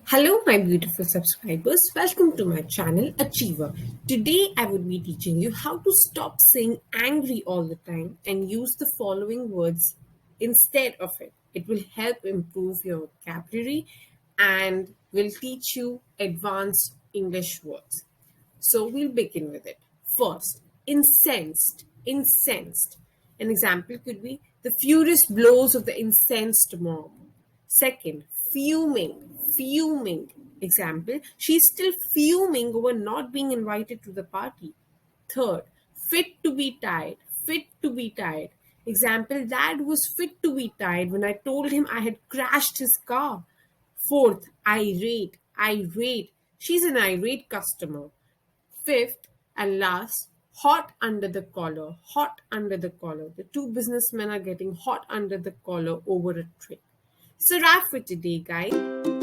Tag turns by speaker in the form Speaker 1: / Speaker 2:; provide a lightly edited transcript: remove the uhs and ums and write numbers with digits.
Speaker 1: Hello, my beautiful subscribers. Welcome to my channel, Achiever. Today, I would be teaching you how to stop saying angry all the time and use the following words instead of it. It will help improve your vocabulary and will teach you advanced English words. So, we'll begin with it. First, incensed. Incensed. An example could be the furious blows of the incensed mob. Second, fuming. Fuming. Example, she's still fuming over not being invited to the party. Third, fit to be tied. Fit to be tied. Example, dad was fit to be tied when I told him I had crashed his car. Fourth, irate. Irate. She's an irate customer. Fifth and last, hot under the collar. Hot under the collar. The two businessmen are getting hot under the collar over a trade. So, wrap for today, guys.